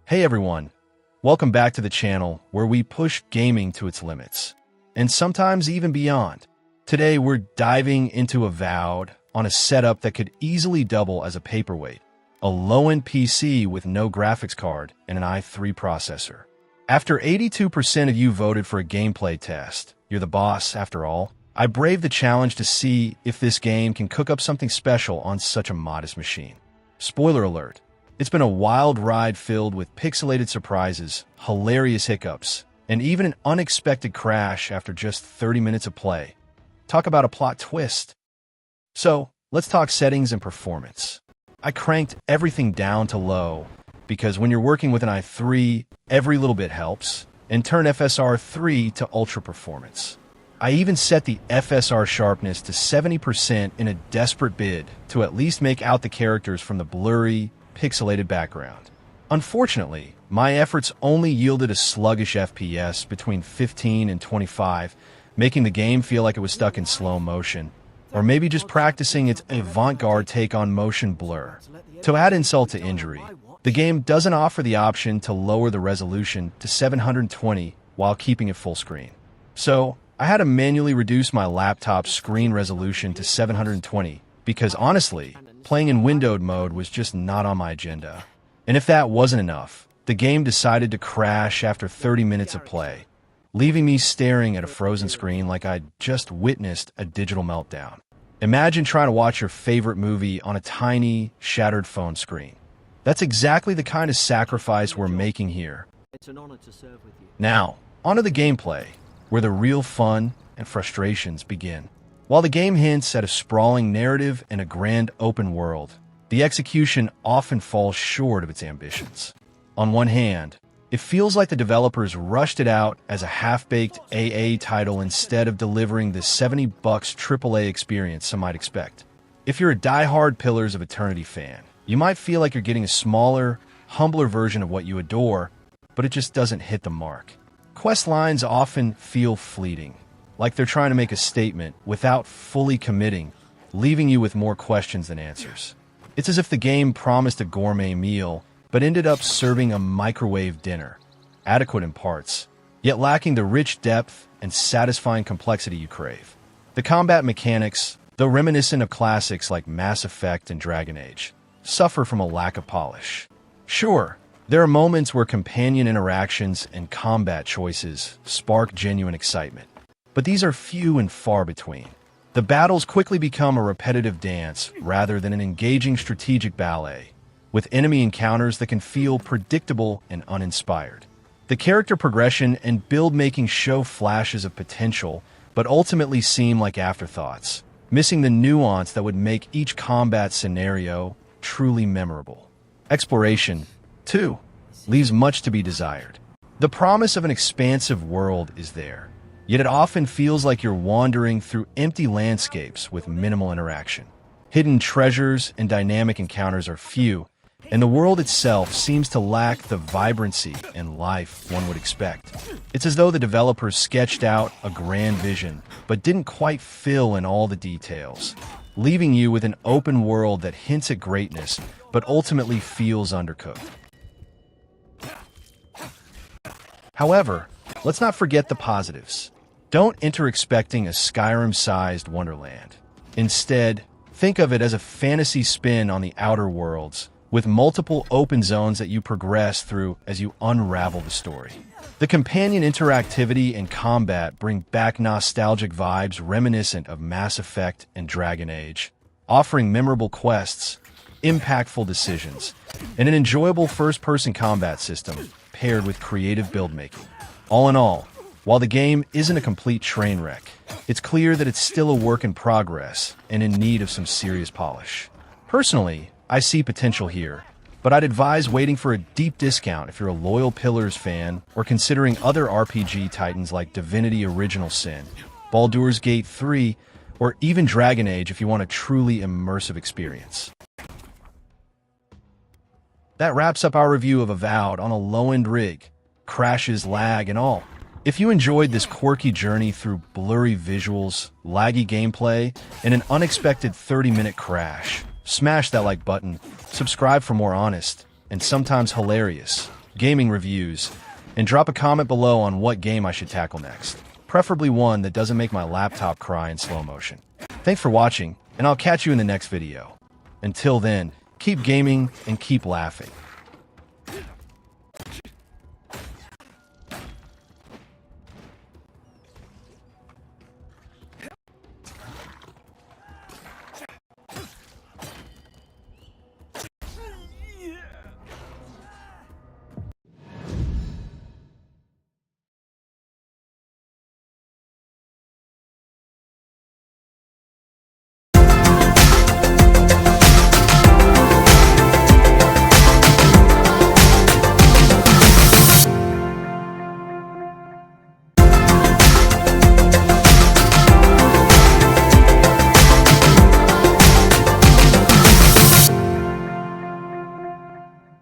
Hey everyone, welcome back to the channel where we push gaming to its limits, and sometimes even beyond. Today we're diving into Avowed on a setup that could easily double as a paperweight, a low-end PC with no graphics card and an i3 processor. After 82% of you voted for a gameplay test, you're the boss after all, I braved the challenge to see if this game can cook up something special on such a modest machine. Spoiler alert. It's been a wild ride filled with pixelated surprises, hilarious hiccups, and even an unexpected crash after just 30 minutes of play. Talk about a plot twist. So, let's talk settings and performance. I cranked everything down to low, because when you're working with an i3, every little bit helps, and turn FSR 3 to ultra performance. I even set the FSR sharpness to 70% in a desperate bid to at least make out the characters from the blurry, pixelated background. Unfortunately, my efforts only yielded a sluggish FPS between 15 and 25, making the game feel like it was stuck in slow motion, or maybe just practicing its avant-garde take on motion blur. To add insult to injury, the game doesn't offer the option to lower the resolution to 720 while keeping it full screen. So, I had to manually reduce my laptop's screen resolution to 720 because honestly, playing in windowed mode was just not on my agenda. And if that wasn't enough, the game decided to crash after 30 minutes of play, leaving me staring at a frozen screen like I'd just witnessed a digital meltdown. Imagine trying to watch your favorite movie on a tiny, shattered phone screen. That's exactly the kind of sacrifice we're making here. It's an honor to serve with you. Now, onto the gameplay, where the real fun and frustrations begin. While the game hints at a sprawling narrative and a grand open world, the execution often falls short of its ambitions. On one hand, it feels like the developers rushed it out as a half-baked AA title instead of delivering the $70 AAA experience some might expect. If you're a die-hard Pillars of Eternity fan, you might feel like you're getting a smaller, humbler version of what you adore, but it just doesn't hit the mark. Quest lines often feel fleeting, like they're trying to make a statement without fully committing, leaving you with more questions than answers. It's as if the game promised a gourmet meal, but ended up serving a microwave dinner, adequate in parts, yet lacking the rich depth and satisfying complexity you crave. The combat mechanics, though reminiscent of classics like Mass Effect and Dragon Age, suffer from a lack of polish. Sure, there are moments where companion interactions and combat choices spark genuine excitement, but these are few and far between. The battles quickly become a repetitive dance rather than an engaging strategic ballet, with enemy encounters that can feel predictable and uninspired. The character progression and build-making show flashes of potential, but ultimately seem like afterthoughts, missing the nuance that would make each combat scenario truly memorable. Exploration, too, leaves much to be desired. The promise of an expansive world is there, yet it often feels like you're wandering through empty landscapes with minimal interaction. Hidden treasures and dynamic encounters are few, and the world itself seems to lack the vibrancy and life one would expect. It's as though the developers sketched out a grand vision, but didn't quite fill in all the details, leaving you with an open world that hints at greatness, but ultimately feels undercooked. However, let's not forget the positives. Don't enter expecting a Skyrim-sized wonderland. Instead, think of it as a fantasy spin on the Outer Worlds, with multiple open zones that you progress through as you unravel the story. The companion interactivity and combat bring back nostalgic vibes reminiscent of Mass Effect and Dragon Age, offering memorable quests, impactful decisions, and an enjoyable first-person combat system paired with creative build-making. All in all, while the game isn't a complete train wreck, it's clear that it's still a work in progress and in need of some serious polish. Personally, I see potential here, but I'd advise waiting for a deep discount if you're a loyal Pillars fan or considering other RPG titans like Divinity Original Sin, Baldur's Gate 3, or even Dragon Age if you want a truly immersive experience. That wraps up our review of Avowed on a low-end rig, crashes, lag, and all. If you enjoyed this quirky journey through blurry visuals, laggy gameplay, and an unexpected 30-minute crash, smash that like button, subscribe for more honest, and sometimes hilarious, gaming reviews, and drop a comment below on what game I should tackle next, preferably one that doesn't make my laptop cry in slow motion. Thanks for watching, and I'll catch you in the next video. Until then, keep gaming and keep laughing.